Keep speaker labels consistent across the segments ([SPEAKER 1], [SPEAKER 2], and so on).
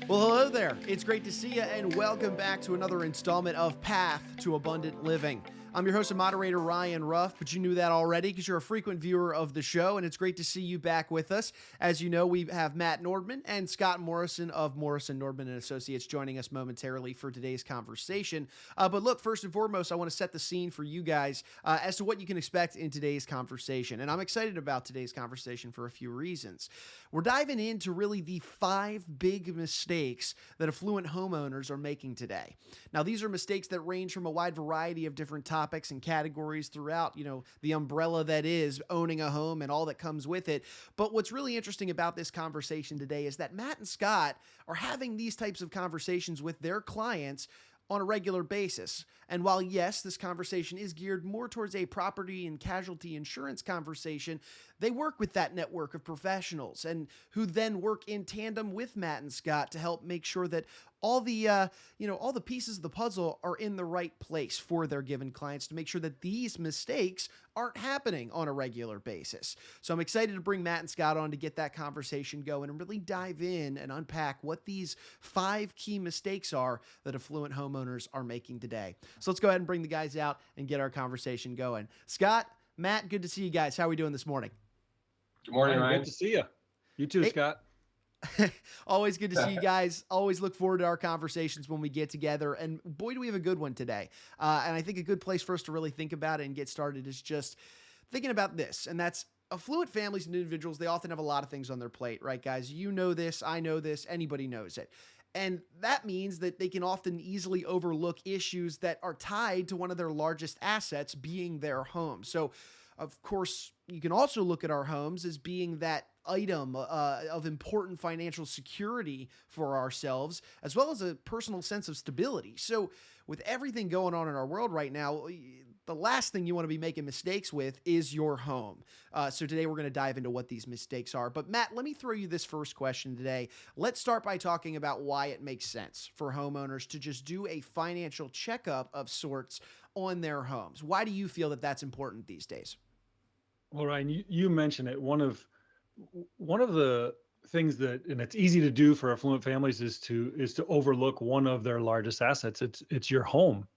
[SPEAKER 1] Well, hello there. It's great to see you, and welcome back to another installment of Path to Abundant Living. I'm your host and moderator, Ryan Ruff, but you knew that already because you're a frequent viewer of the show, and it's great to see you back with us. As you know, we have Matt Nordman and Scott Morrison of Morrison, Nordman and Associates joining us momentarily for today's conversation. But look, first and foremost, I want to set the scene for you guys as to what you can expect in today's conversation, and I'm excited about today's conversation for a few reasons. We're diving into really the 5 big mistakes that affluent homeowners are making today. Now, these are mistakes that range from a wide variety of different topics and categories throughout, the umbrella that is owning a home and all that comes with it. But what's really interesting about this conversation today is that Matt and Scott are having these types of conversations with their clients on a regular basis. And while, yes, this conversation is geared more towards a property and casualty insurance conversation, they work with that network of professionals and who then work in tandem with Matt and Scott to help make sure that all the all the pieces of the puzzle are in the right place for their given clients to make sure that these mistakes aren't happening on a regular basis. So I'm excited to bring Matt and Scott on to get that conversation going and really dive in and unpack what these 5 key mistakes are that affluent homeowners are making today. So let's go ahead and bring the guys out and get our conversation going. Scott, Matt, good to see you guys. How are we doing this morning?
[SPEAKER 2] Good morning, Ryan.
[SPEAKER 3] Good to see you. You too,
[SPEAKER 1] Hey.
[SPEAKER 3] Scott.
[SPEAKER 1] Always good to see you guys. Always look forward to our conversations when we get together. And boy, do we have a good one today. And I think a good place for us to really think about it and get started is just thinking about this. And that's affluent families and individuals. They often have a lot of things on their plate, right, guys? You know this. I know this. Anybody knows it. And that means that they can often easily overlook issues that are tied to one of their largest assets being their home. So, of course, you can also look at our homes as being that item of important financial security for ourselves, as well as a personal sense of stability. So with everything going on in our world right now, the last thing you want to be making mistakes with is your home. So today we're going to dive into what these mistakes are. But Matt, let me throw you this first question today. Let's start by talking about why it makes sense for homeowners to just do a financial checkup of sorts on their homes. Why do you feel that that's important these days?
[SPEAKER 3] Well, Ryan, you mentioned it. One of the things that, and it's easy to do for affluent families, is to overlook one of their largest assets. It's your home.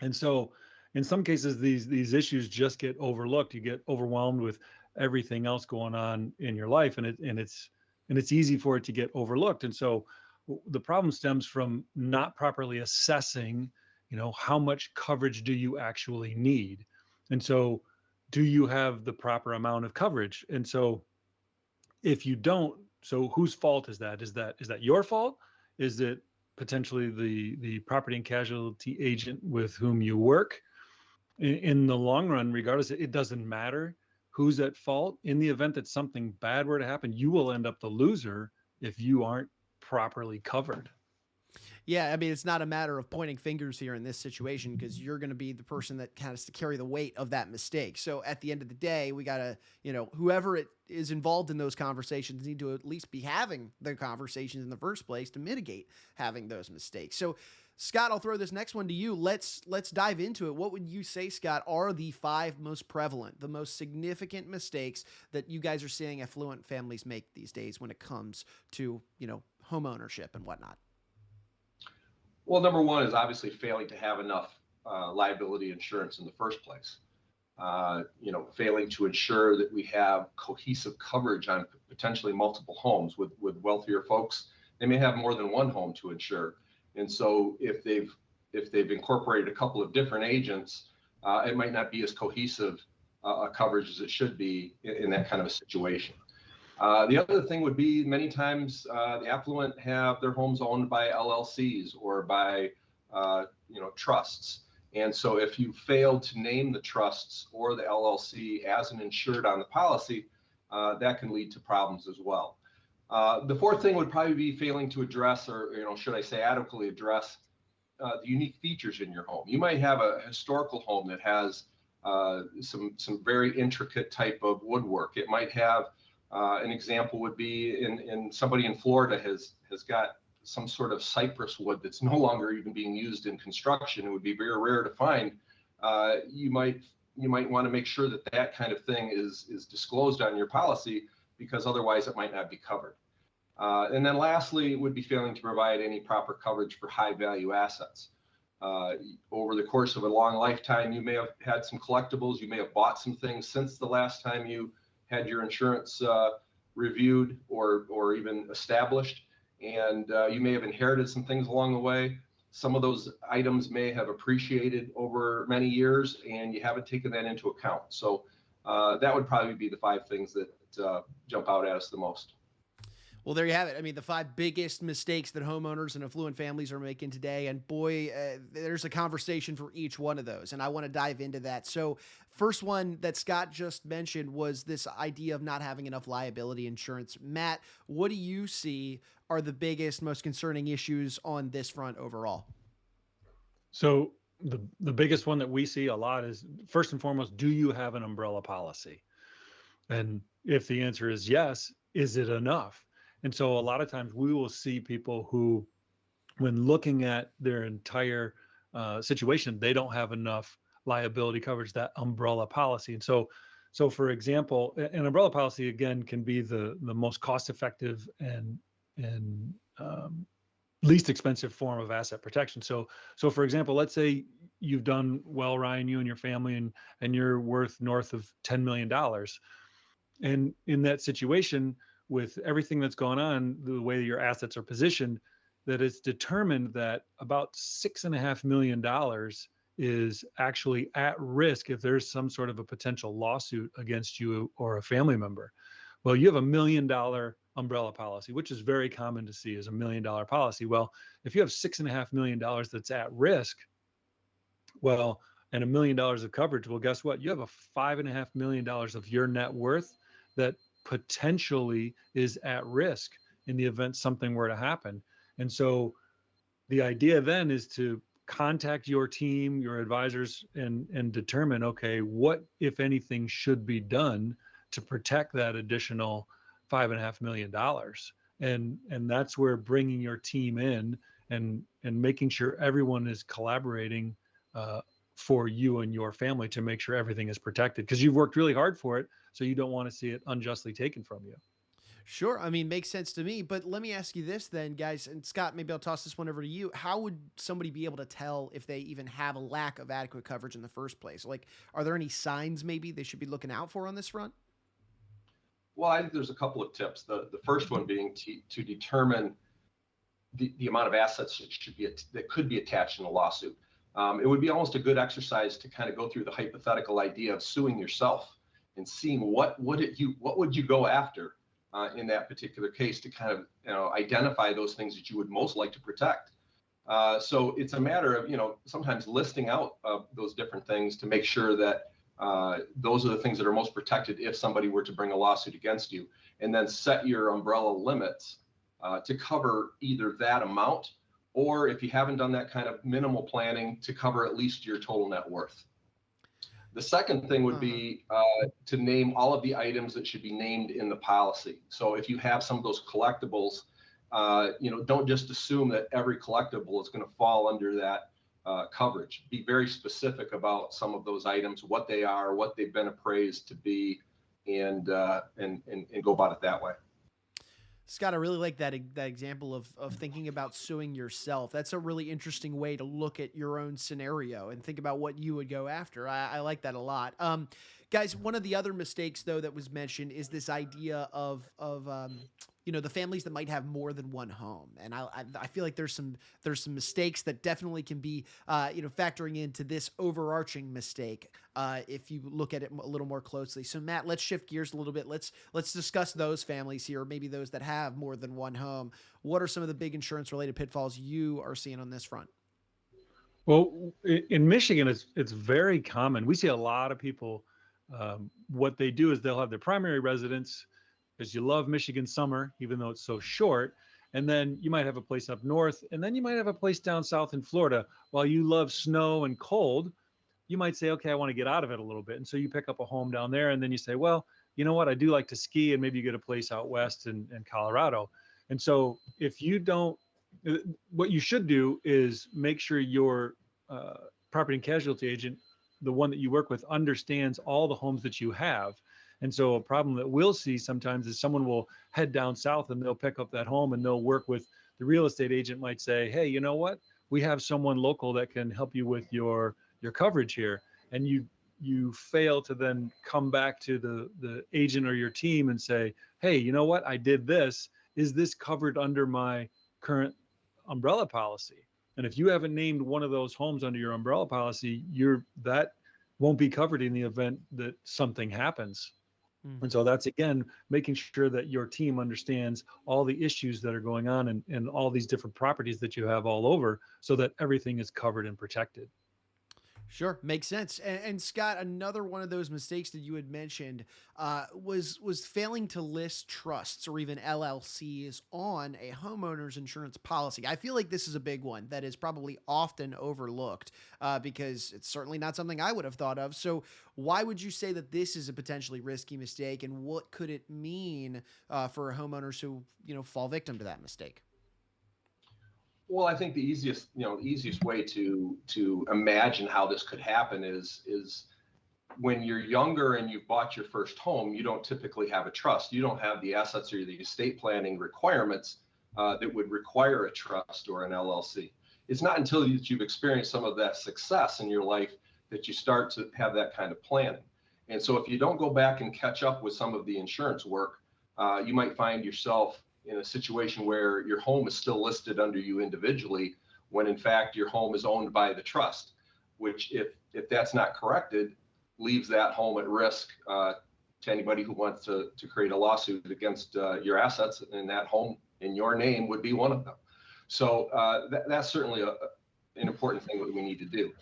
[SPEAKER 3] And so in some cases, these issues just get overlooked. You get overwhelmed with everything else going on in your life, and it's easy for it to get overlooked. And so the problem stems from not properly assessing, how much coverage do you actually need? And so do you have the proper amount of coverage? And so if you don't, so whose fault is that? Is that your fault? Is it potentially the property and casualty agent with whom you work? In the long run, regardless, it doesn't matter who's at fault. In the event that something bad were to happen, you will end up the loser if you aren't properly covered.
[SPEAKER 1] Yeah, I mean, it's not a matter of pointing fingers here in this situation because you're going to be the person that kind of has to carry the weight of that mistake. So at the end of the day, we got to, whoever it is involved in those conversations need to at least be having the conversations in the first place to mitigate having those mistakes. So Scott, I'll throw this next one to you. Let's dive into it. What would you say, Scott, are the 5 most prevalent, the most significant mistakes that you guys are seeing affluent families make these days when it comes to, home ownership and whatnot?
[SPEAKER 2] Well, number one is obviously failing to have enough liability insurance in the first place. Failing to ensure that we have cohesive coverage on potentially multiple homes. With wealthier folks, they may have more than one home to insure, and so if they've incorporated a couple of different agents, it might not be as cohesive a coverage as it should be in that kind of a situation. The other thing would be many times the affluent have their homes owned by LLCs or by trusts. And so if you fail to name the trusts or the LLC as an insured on the policy, that can lead to problems as well. The fourth thing would probably be failing to address, or should I say adequately address, the unique features in your home. You might have a historical home that has some very intricate type of woodwork. It might have an example would be in somebody in Florida has got some sort of cypress wood that's no longer even being used in construction. It would be very rare to find. You might want to make sure that kind of thing is disclosed on your policy, because otherwise it might not be covered. And then lastly, would be failing to provide any proper coverage for high value assets. Over the course of a long lifetime, you may have had some collectibles, you may have bought some things since the last time you had your insurance reviewed or even established, and you may have inherited some things along the way. Some of those items may have appreciated over many years, and you haven't taken that into account. So that would probably be the 5 things that jump out at us the most.
[SPEAKER 1] Well, there you have it. I mean, the 5 biggest mistakes that homeowners and affluent families are making today. And boy, there's a conversation for each one of those. And I want to dive into that. So first one that Scott just mentioned was this idea of not having enough liability insurance. Matt, what do you see are the biggest, most concerning issues on this front overall?
[SPEAKER 3] So the biggest one that we see a lot is, first and foremost, do you have an umbrella policy? And if the answer is yes, is it enough? And so a lot of times we will see people who, when looking at their entire situation, they don't have enough liability coverage, that umbrella policy. And so for example, an umbrella policy, again, can be the most cost-effective and least expensive form of asset protection. So for example, let's say you've done well, Ryan, you and your family, and you're worth north of $10 million. And in that situation, with everything that's gone on, the way that your assets are positioned, that it's determined that about $6.5 million is actually at risk if there's some sort of a potential lawsuit against you or a family member. Well, you have $1 million umbrella policy, which is very common to see, is $1 million policy. Well, if you have $6.5 million that's at risk, well, and $1 million of coverage, well, guess what? You have a $5.5 million of your net worth that potentially is at risk in the event something were to happen. And so the idea then is to contact your team, your advisors, and determine, okay, what, if anything, should be done to protect that additional $5.5 million. And that's where bringing your team in and making sure everyone is collaborating for you and your family to make sure everything is protected, because you've worked really hard for it. So you don't want to see it unjustly taken from you.
[SPEAKER 1] Sure. I mean, makes sense to me. But let me ask you this then, guys. And Scott, maybe I'll toss this one over to you. How would somebody be able to tell if they even have a lack of adequate coverage in the first place? Like, are there any signs maybe they should be looking out for on this front?
[SPEAKER 2] Well, I think there's a couple of tips. The first one being to determine the amount of assets that could be attached in a lawsuit. It would be almost a good exercise to kind of go through the hypothetical idea of suing yourself and seeing what would you go after in that particular case to kind of identify those things that you would most like to protect. So it's a matter of sometimes listing out those different things to make sure that those are the things that are most protected if somebody were to bring a lawsuit against you, and then set your umbrella limits to cover either that amount, or if you haven't done that kind of minimal planning, to cover at least your total net worth. The second thing would be to name all of the items that should be named in the policy. So if you have some of those collectibles, don't just assume that every collectible is going to fall under that coverage. Be very specific about some of those items, what they are, what they've been appraised to be, and go about it that way.
[SPEAKER 1] Scott, I really like that example of thinking about suing yourself. That's a really interesting way to look at your own scenario and think about what you would go after. I like that a lot. Guys, one of the other mistakes, though, that was mentioned is this idea of the families that might have more than one home. And I feel like there's some mistakes that definitely can be, factoring into this overarching mistake if you look at it a little more closely. So Matt, let's shift gears a little bit. Let's discuss those families here, maybe those that have more than one home. What are some of the big insurance related pitfalls you are seeing on this front?
[SPEAKER 3] Well, in Michigan, it's very common. We see a lot of people, what they do is they'll have their primary residence, because you love Michigan summer, even though it's so short. And then you might have a place up north, and then you might have a place down south in Florida. While you love snow and cold, you might say, okay, I want to get out of it a little bit. And so you pick up a home down there, and then you say, well, you know what? I do like to ski, and maybe you get a place out west in Colorado. And so if you don't, what you should do is make sure your property and casualty agent, the one that you work with, understands all the homes that you have. And so a problem that we'll see sometimes is someone will head down south and they'll pick up that home and they'll work with the real estate agent might say, hey, you know what? We have someone local that can help you with your coverage here. And you fail to then come back to the agent or your team and say, hey, you know what? I did this. Is this covered under my current umbrella policy? And if you haven't named one of those homes under your umbrella policy, that won't be covered in the event that something happens. And so that's, again, making sure that your team understands all the issues that are going on and all these different properties that you have all over so that everything is covered and protected.
[SPEAKER 1] Sure, makes sense. And Scott, another one of those mistakes that you had mentioned was failing to list trusts or even LLCs on a homeowner's insurance policy. I feel like this is a big one that is probably often overlooked because it's certainly not something I would have thought of. So why would you say that this is a potentially risky mistake, and what could it mean for homeowners who fall victim to that mistake?
[SPEAKER 2] Well, I think the easiest way to imagine how this could happen is when you're younger and you've bought your first home, you don't typically have a trust. You don't have the assets or the estate planning requirements that would require a trust or an LLC. It's not until you've experienced some of that success in your life that you start to have that kind of planning. And so if you don't go back and catch up with some of the insurance work, you might find yourself in a situation where your home is still listed under you individually, when in fact your home is owned by the trust, which if that's not corrected, leaves that home at risk to anybody who wants to create a lawsuit against your assets, and that home in your name would be one of them. So that's certainly an important thing that we need to do.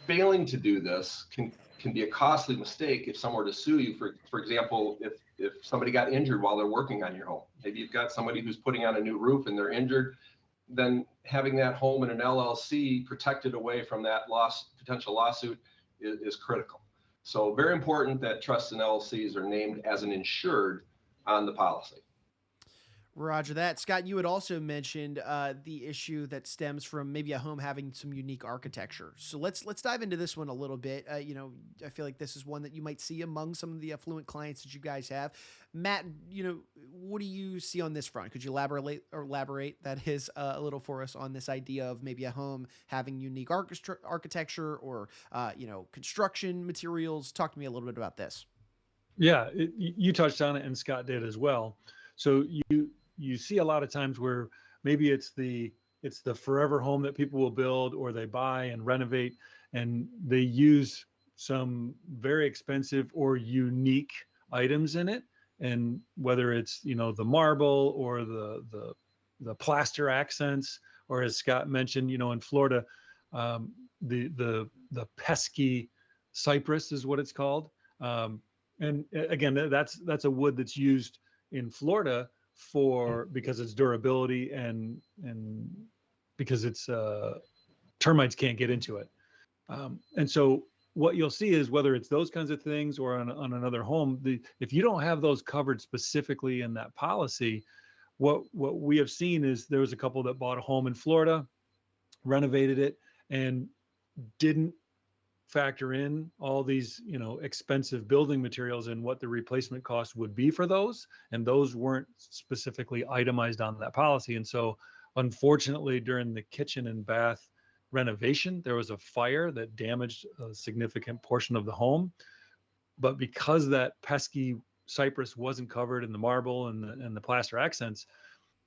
[SPEAKER 2] Failing to do this can be a costly mistake if someone were to sue you. For example, if somebody got injured while they're working on your home, maybe you've got somebody who's putting on a new roof and they're injured, then having that home in an LLC protected away from that potential lawsuit is critical. So very important that trusts and LLCs are named as an insured on the policy.
[SPEAKER 1] Roger that. Scott, you had also mentioned the issue that stems from maybe a home having some unique architecture. So let's dive into this one a little bit. I feel like this is one that you might see among some of the affluent clients that you guys have. Matt, what do you see on this front? Could you elaborate that is a little for us on this idea of maybe a home having unique architecture or construction materials? Talk to me a little bit about this.
[SPEAKER 3] Yeah, you touched on it and Scott did as well. So you see a lot of times where maybe it's the forever home that people will build or they buy and renovate, and they use some very expensive or unique items in it. And whether it's, the marble or the plaster accents, or as Scott mentioned, in Florida, the pesky cypress is what it's called. And again, that's a wood that's used in Florida because it's durability and because it's termites can't get into it. And so what you'll see is whether it's those kinds of things or on another home, if you don't have those covered specifically in that policy, what we have seen is there was a couple that bought a home in Florida, renovated it, and didn't factor in all these, expensive building materials and what the replacement cost would be for those. And those weren't specifically itemized on that policy. And so unfortunately, during the kitchen and bath renovation, there was a fire that damaged a significant portion of the home. But because that pesky cypress wasn't covered in the marble and the plaster accents,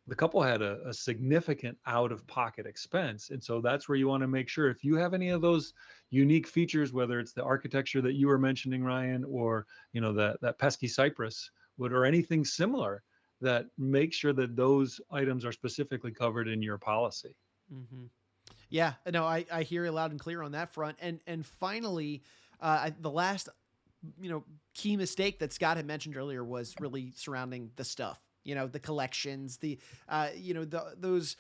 [SPEAKER 3] the couple had a significant out-of-pocket expense. And so that's where you want to make sure if you have any of those unique features, whether it's the architecture that you were mentioning, Ryan, or that pesky cypress wood or anything similar, that make sure that those items are specifically covered in your policy.
[SPEAKER 1] Mm-hmm. Yeah, no, I hear you loud and clear on that front. And finally, the last key mistake that Scott had mentioned earlier was really surrounding the stuff. The collections, those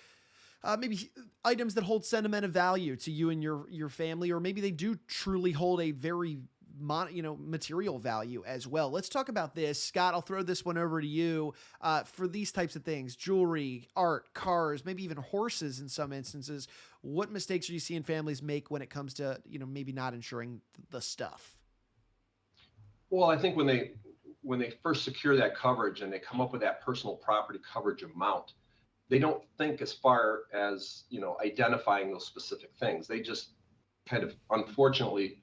[SPEAKER 1] maybe items that hold sentimental value to you and your family, or maybe they do truly hold a very material value as well. Let's talk about this. Scott, I'll throw this one over to you for these types of things: jewelry, art, cars, maybe even horses in some instances. What mistakes are you seeing families make when it comes to maybe not insuring the stuff?
[SPEAKER 2] Well, I think when when they first secure that coverage and they come up with that personal property coverage amount, they don't think as far as, identifying those specific things. They just kind of, unfortunately,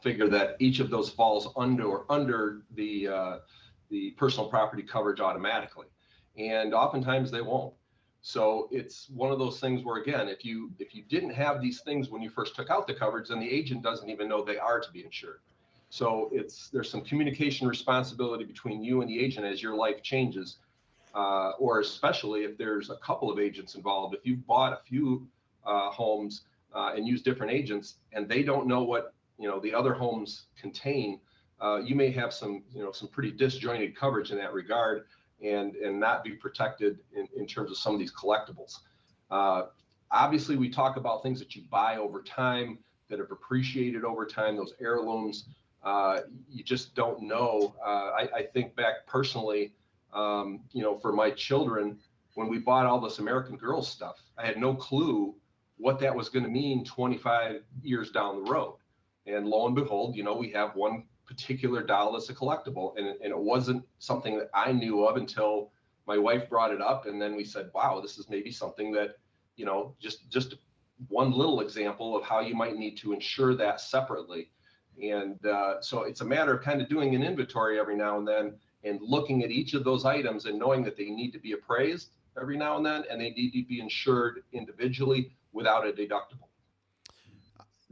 [SPEAKER 2] figure that each of those falls under the personal property coverage automatically. And oftentimes they won't. So it's one of those things where, again, if you didn't have these things when you first took out the coverage, then the agent doesn't even know they are to be insured. So there's some communication responsibility between you and the agent as your life changes, or especially if there's a couple of agents involved. If you've bought a few homes and use different agents and they don't know what the other homes contain, you may have some pretty disjointed coverage in that regard, and not be protected in terms of some of these collectibles. Obviously, we talk about things that you buy over time that have appreciated over time, those heirlooms. You just don't know. I think back personally, for my children, when we bought all this American Girl stuff, I had no clue what that was going to mean 25 years down the road. And lo and behold, we have one particular doll that's a collectible, and it wasn't something that I knew of until my wife brought it up, and then we said, wow, this is maybe something that, just one little example of how you might need to insure that separately. And so it's a matter of kind of doing an inventory every now and then and looking at each of those items and knowing that they need to be appraised every now and then, and they need to be insured individually without a deductible.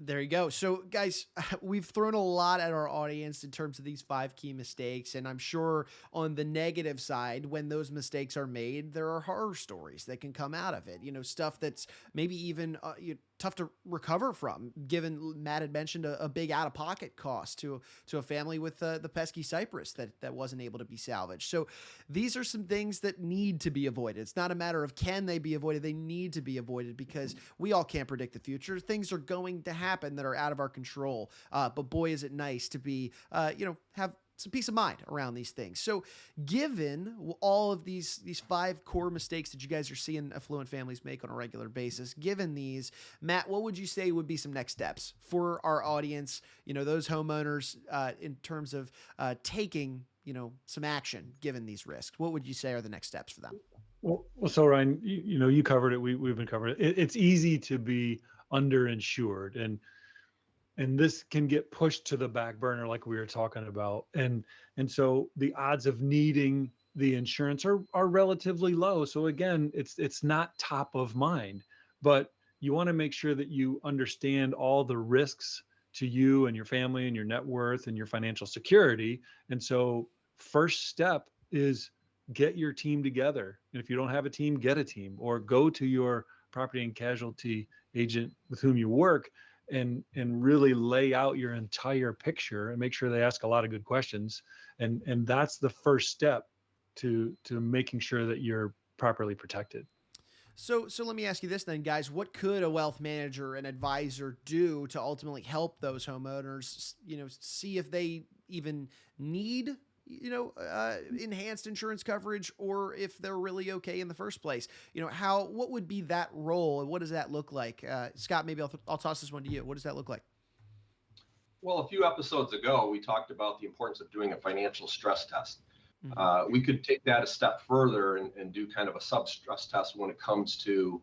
[SPEAKER 1] There you go. So guys, we've thrown a lot at our audience in terms of these 5 key mistakes. And I'm sure on the negative side, when those mistakes are made, there are horror stories that can come out of it. Stuff that's maybe even tough to recover from, given Matt had mentioned a big out-of-pocket cost to a family with the pesky cypress that wasn't able to be salvaged. So these are some things that need to be avoided. It's not a matter of can they be avoided. They need to be avoided because we all can't predict the future. Things are going to happen that are out of our control. But boy, is it nice to be, have some peace of mind around these things. So given all of these 5 core mistakes that you guys are seeing affluent families make on a regular basis, given these, Matt, what would you say would be some next steps for our audience, those homeowners, in terms of taking, some action given these risks? What would you say are the next steps for them?
[SPEAKER 3] Well, so Ryan, you covered it. We've been covering it. It's easy to be underinsured, and this can get pushed to the back burner like we were talking about. And so the odds of needing the insurance are relatively low. So again, it's not top of mind, but you want to make sure that you understand all the risks to you and your family and your net worth and your financial security. And so first step is get your team together. And if you don't have a team, get a team, or go to your property and casualty agent with whom you work and really lay out your entire picture and make sure they ask a lot of good questions. And that's the first step to making sure that you're properly protected.
[SPEAKER 1] So let me ask you this then, guys. What could a wealth manager, an advisor, do to ultimately help those homeowners, see if they even need, enhanced insurance coverage, or if they're really okay in the first place? What would be that role, and what does that look like? Scott, maybe I'll toss this one to you. What does that look like?
[SPEAKER 2] Well, a few episodes ago, we talked about the importance of doing a financial stress test. We could take that a step further and do kind of a sub-stress test when it comes to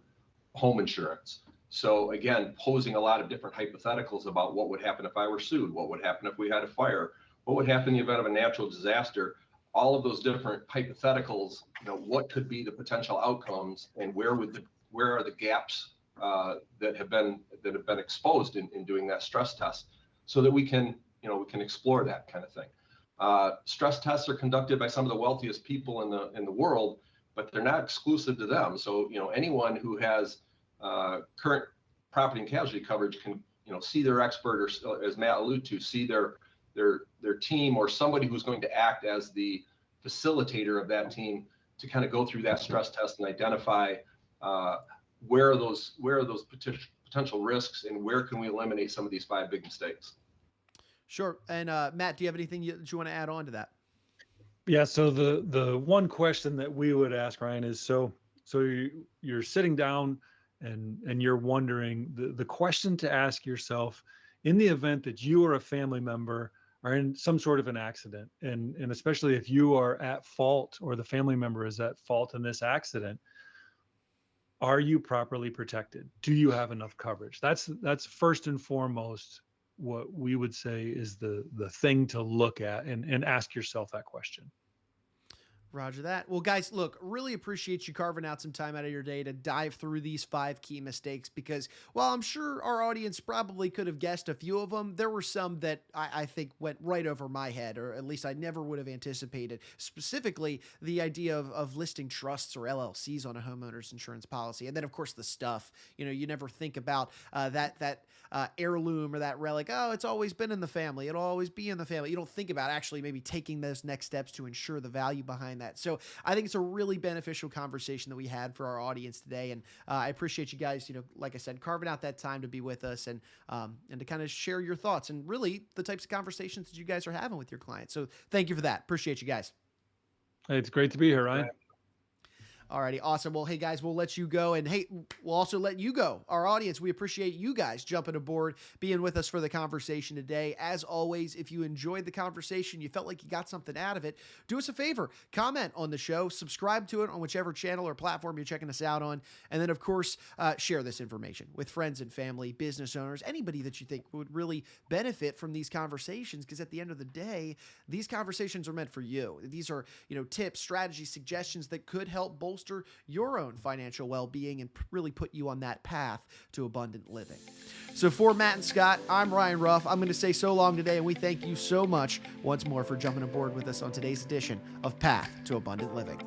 [SPEAKER 2] home insurance. So again, posing a lot of different hypotheticals about what would happen if I were sued, what would happen if we had a fire, what would happen in the event of a natural disaster. All of those different hypotheticals, what could be the potential outcomes, and where are the gaps that have been exposed in doing that stress test, so that we can explore that kind of thing. Stress tests are conducted by some of the wealthiest people in the world, but they're not exclusive to them. So anyone who has current property and casualty coverage can see their expert, or as Matt alluded to, see their team, or somebody who's going to act as the facilitator of that team to kind of go through that stress test and identify where are those potential risks, and where can we eliminate some of these 5 big mistakes.
[SPEAKER 1] Sure. And Matt, do you have anything that you want to add on to that?
[SPEAKER 3] Yeah. So the one question that we would ask, Ryan, is so you're sitting down and you're wondering, the question to ask yourself in the event that you or a family member are in some sort of an accident, and especially if you are at fault or the family member is at fault in this accident, are you properly protected? Do you have enough coverage? That's first and foremost what we would say is the thing to look at and ask yourself that question.
[SPEAKER 1] Roger that. Well, guys, look, really appreciate you carving out some time out of your day to dive through these 5 key mistakes, because while I'm sure our audience probably could have guessed a few of them, there were some that I think went right over my head, or at least I never would have anticipated. Specifically, the idea of listing trusts or LLCs on a homeowner's insurance policy. And then, of course, the stuff. You never think about that heirloom or that relic. Oh, it's always been in the family. It'll always be in the family. You don't think about actually maybe taking those next steps to ensure the value behind that. So I think it's a really beneficial conversation that we had for our audience today. And I appreciate you guys, like I said, carving out that time to be with us and to kind of share your thoughts and really the types of conversations that you guys are having with your clients. So thank you for that. Appreciate you guys.
[SPEAKER 3] Hey, it's great to be here, Ryan.
[SPEAKER 1] Alrighty, awesome. Well, hey guys, we'll let you go, and hey, we'll also let you go. Our audience, we appreciate you guys jumping aboard, being with us for the conversation today. As always, if you enjoyed the conversation, you felt like you got something out of it, do us a favor, comment on the show, subscribe to it on whichever channel or platform you're checking us out on, and then of course, share this information with friends and family, business owners, anybody that you think would really benefit from these conversations, because at the end of the day, these conversations are meant for you. These are, tips, strategies, suggestions that could help bolster your own financial well-being and really put you on that path to abundant living. So for Matt and Scott, I'm Ryan Ruff. I'm going to say so long today, and we thank you so much once more for jumping aboard with us on today's edition of Path to Abundant Living.